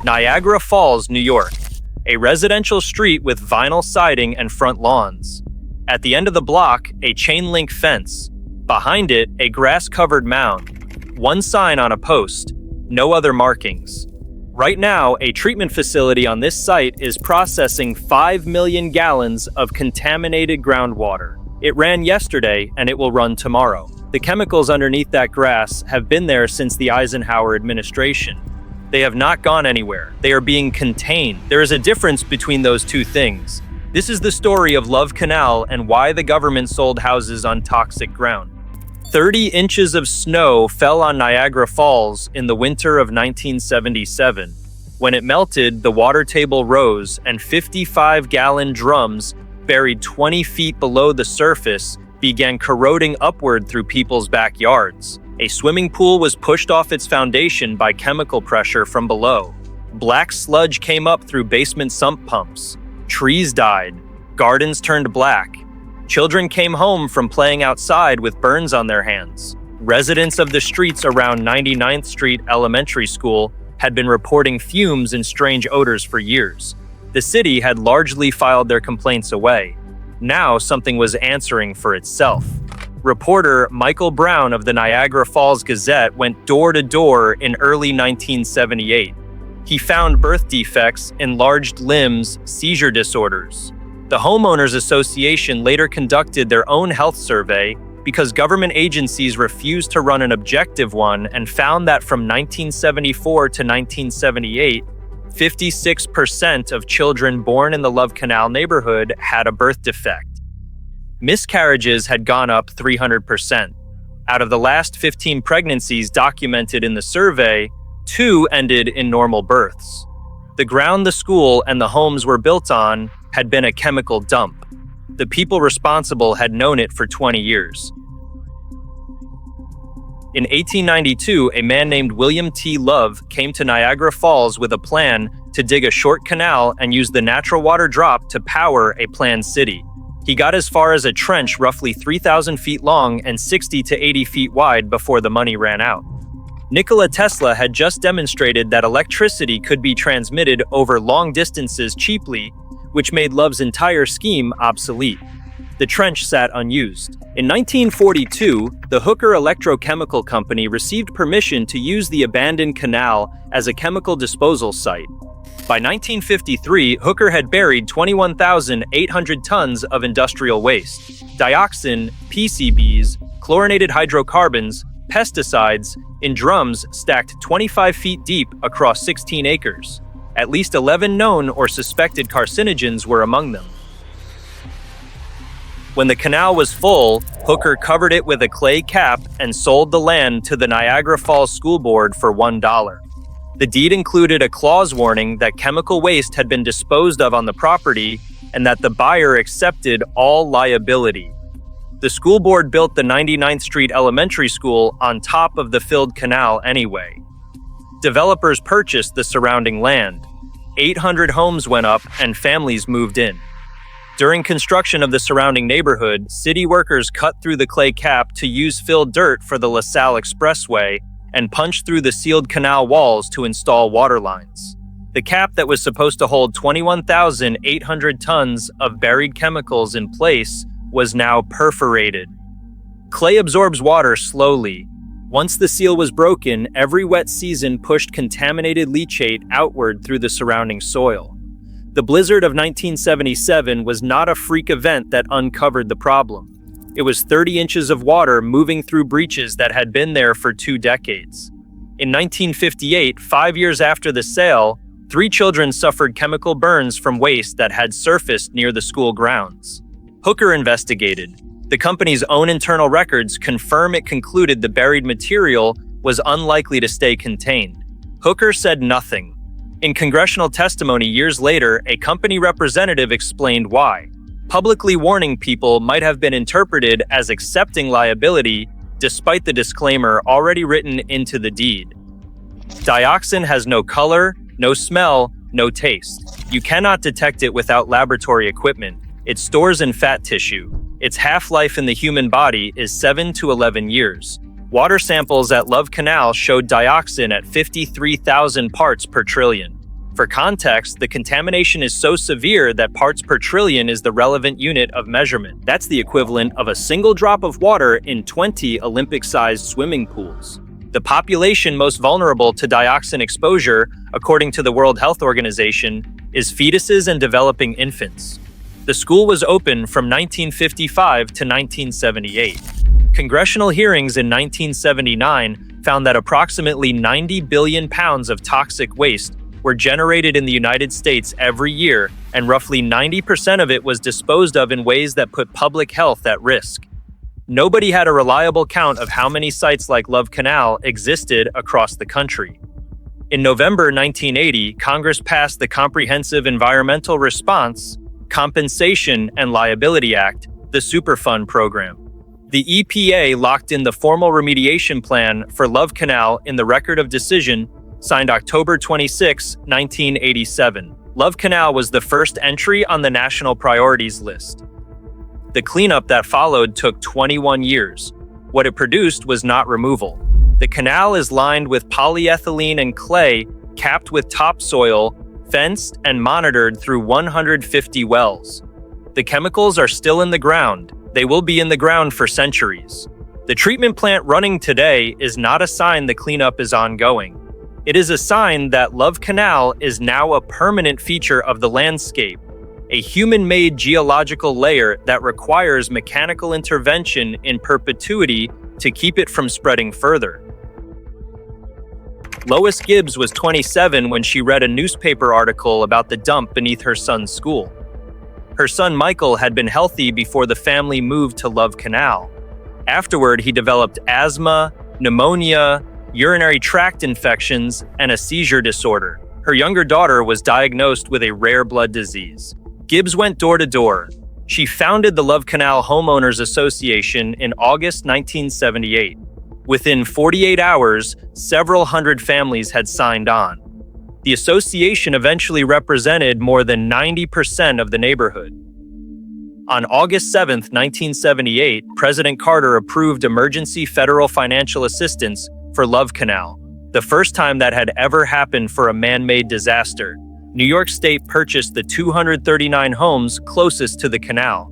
Niagara Falls, New York. A residential street with vinyl siding and front lawns. At the end of the block, a chain-link fence. Behind it, a grass-covered mound. One sign on a post. No other markings. Right now, a treatment facility on this site is processing 5 million gallons of contaminated groundwater. It ran yesterday, and it will run tomorrow. The chemicals underneath that grass have been there since the Eisenhower administration. They have not gone anywhere. They are being contained. There is a difference between those two things. This is the story of Love Canal and why the government sold houses on toxic ground. 30 inches of snow fell on Niagara Falls in the winter of 1977. When it melted, the water table rose and 55-gallon drums buried 20 feet below the surface began corroding upward through people's backyards. A swimming pool was pushed off its foundation by chemical pressure from below. Black sludge came up through basement sump pumps. Trees died. Gardens turned black. Children came home from playing outside with burns on their hands. Residents of the streets around 99th Street Elementary School had been reporting fumes and strange odors for years. The city had largely filed their complaints away. Now something was answering for itself. Reporter Michael Brown of the Niagara Falls Gazette went door to door in early 1978. He found birth defects, enlarged limbs, seizure disorders. The Homeowners Association later conducted their own health survey because government agencies refused to run an objective one and found that from 1974 to 1978, 56% of children born in the Love Canal neighborhood had a birth defect. Miscarriages had gone up 300%. Out of the last 15 pregnancies documented in the survey, 2 ended in normal births. The ground the school and the homes were built on had been a chemical dump. The people responsible had known it for 20 years. In 1892, a man named William T. Love came to Niagara Falls with a plan to dig a short canal and use the natural water drop to power a planned city. He got as far as a trench roughly 3,000 feet long and 60 to 80 feet wide before the money ran out. Nikola Tesla had just demonstrated that electricity could be transmitted over long distances cheaply, which made Love's entire scheme obsolete. The trench sat unused. In 1942, the Hooker Electrochemical Company received permission to use the abandoned canal as a chemical disposal site. By 1953, Hooker had buried 21,800 tons of industrial waste. Dioxin, PCBs, chlorinated hydrocarbons, pesticides, in drums stacked 25 feet deep across 16 acres. At least 11 known or suspected carcinogens were among them. When the canal was full, Hooker covered it with a clay cap and sold the land to the Niagara Falls School Board for $1. The deed included a clause warning that chemical waste had been disposed of on the property and that the buyer accepted all liability. The school board built the 99th Street Elementary School on top of the filled canal anyway. Developers purchased the surrounding land. 800 homes went up and families moved in. During construction of the surrounding neighborhood, city workers cut through the clay cap to use filled dirt for the LaSalle Expressway and punched through the sealed canal walls to install water lines. The cap that was supposed to hold 21,800 tons of buried chemicals in place was now perforated. Clay absorbs water slowly. Once the seal was broken, every wet season pushed contaminated leachate outward through the surrounding soil. The blizzard of 1977 was not a freak event that uncovered the problem. It was 30 inches of water moving through breaches that had been there for 2 decades. In 1958, 5 years after the sale, 3 children suffered chemical burns from waste that had surfaced near the school grounds. Hooker investigated. The company's own internal records confirm it concluded the buried material was unlikely to stay contained. Hooker said nothing. In congressional testimony years later, a company representative explained why. Publicly warning people might have been interpreted as accepting liability despite the disclaimer already written into the deed. Dioxin has no color, no smell, no taste. You cannot detect it without laboratory equipment. It stores in fat tissue. Its half-life in the human body is 7 to 11 years. Water samples at Love Canal showed dioxin at 53,000 parts per trillion. For context, the contamination is so severe that parts per trillion is the relevant unit of measurement. That's the equivalent of a single drop of water in 20 Olympic-sized swimming pools. The population most vulnerable to dioxin exposure, according to the World Health Organization, is fetuses and developing infants. The school was open from 1955 to 1978. Congressional hearings in 1979 found that approximately 90 billion pounds of toxic waste were generated in the United States every year, and roughly 90% of it was disposed of in ways that put public health at risk. Nobody had a reliable count of how many sites like Love Canal existed across the country. In November 1980, Congress passed the Comprehensive Environmental Response, Compensation, and Liability Act, the Superfund program. The EPA locked in the formal remediation plan for Love Canal in the Record of Decision signed October 26, 1987. Love Canal was the first entry on the national priorities list. The cleanup that followed took 21 years. What it produced was not removal. The canal is lined with polyethylene and clay, capped with topsoil, fenced and monitored through 150 wells. The chemicals are still in the ground. They will be in the ground for centuries. The treatment plant running today is not a sign the cleanup is ongoing. It is a sign that Love Canal is now a permanent feature of the landscape, a human-made geological layer that requires mechanical intervention in perpetuity to keep it from spreading further. Lois Gibbs was 27 when she read a newspaper article about the dump beneath her son's school. Her son Michael had been healthy before the family moved to Love Canal. Afterward, he developed asthma, pneumonia, urinary tract infections, and a seizure disorder. Her younger daughter was diagnosed with a rare blood disease. Gibbs went door to door. She founded the Love Canal Homeowners Association in August 1978. Within 48 hours, several hundred families had signed on. The association eventually represented more than 90% of the neighborhood. On August 7, 1978, President Carter approved emergency federal financial assistance for Love Canal, the first time that had ever happened for a man-made disaster. New York State purchased the 239 homes closest to the canal.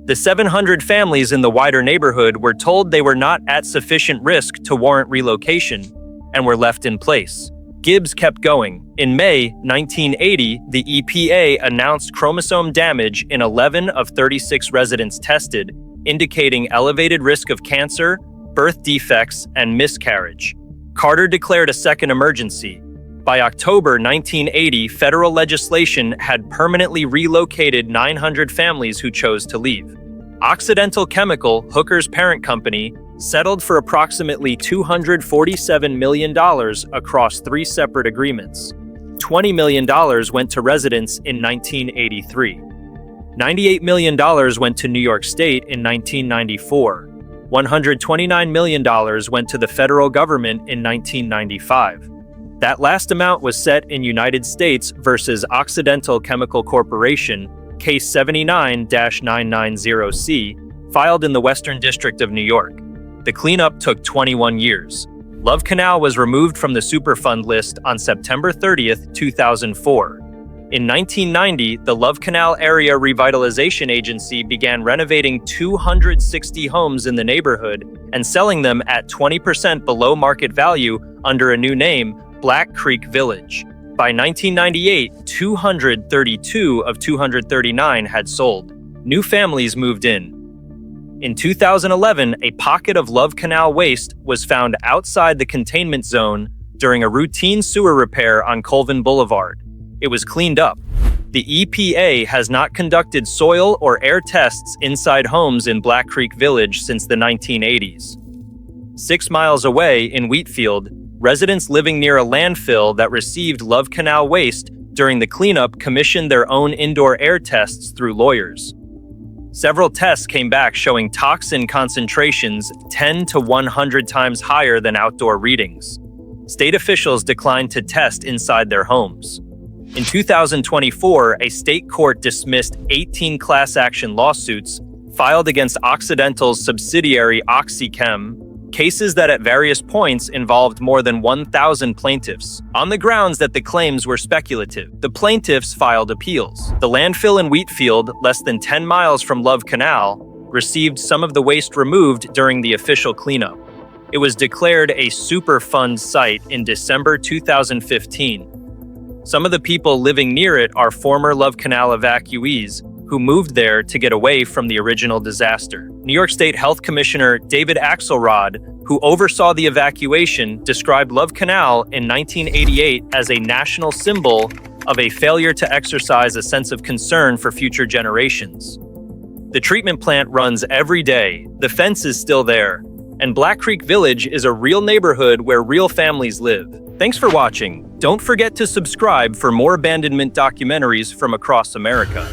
The 700 families in the wider neighborhood were told they were not at sufficient risk to warrant relocation and were left in place. Gibbs kept going. In May 1980, the EPA announced chromosome damage in 11 of 36 residents tested, indicating elevated risk of cancer, birth defects, and miscarriage. Carter declared a second emergency. By October 1980, federal legislation had permanently relocated 900 families who chose to leave. Occidental Chemical, Hooker's parent company, settled for approximately $247 million across 3 separate agreements. $20 million went to residents in 1983. $98 million went to New York State in 1994. $129 million went to the federal government in 1995. That last amount was set in United States versus Occidental Chemical Corporation, Case 79-990C, filed in the Western District of New York. The cleanup took 21 years. Love Canal was removed from the Superfund list on September 30, 2004. In 1990, the Love Canal Area Revitalization Agency began renovating 260 homes in the neighborhood and selling them at 20% below market value under a new name, Black Creek Village. By 1998, 232 of 239 had sold. New families moved in. In 2011, a pocket of Love Canal waste was found outside the containment zone during a routine sewer repair on Colvin Boulevard. It was cleaned up. The EPA has not conducted soil or air tests inside homes in Black Creek Village since the 1980s. 6 miles away in Wheatfield, residents living near a landfill that received Love Canal waste during the cleanup commissioned their own indoor air tests through lawyers. Several tests came back showing toxin concentrations 10 to 100 times higher than outdoor readings. State officials declined to test inside their homes. In 2024, a state court dismissed 18 class action lawsuits filed against Occidental's subsidiary OxyChem, cases that at various points involved more than 1,000 plaintiffs, on the grounds that the claims were speculative. The plaintiffs filed appeals. The landfill in Wheatfield, less than 10 miles from Love Canal, received some of the waste removed during the official cleanup. It was declared a Superfund site in December 2015. Some of the people living near it are former Love Canal evacuees who moved there to get away from the original disaster. New York State Health Commissioner David Axelrod, who oversaw the evacuation, described Love Canal in 1988 as a national symbol of a failure to exercise a sense of concern for future generations. The treatment plant runs every day, the fence is still there, and Black Creek Village is a real neighborhood where real families live. Thanks for watching. Don't forget to subscribe for more abandonment documentaries from across America.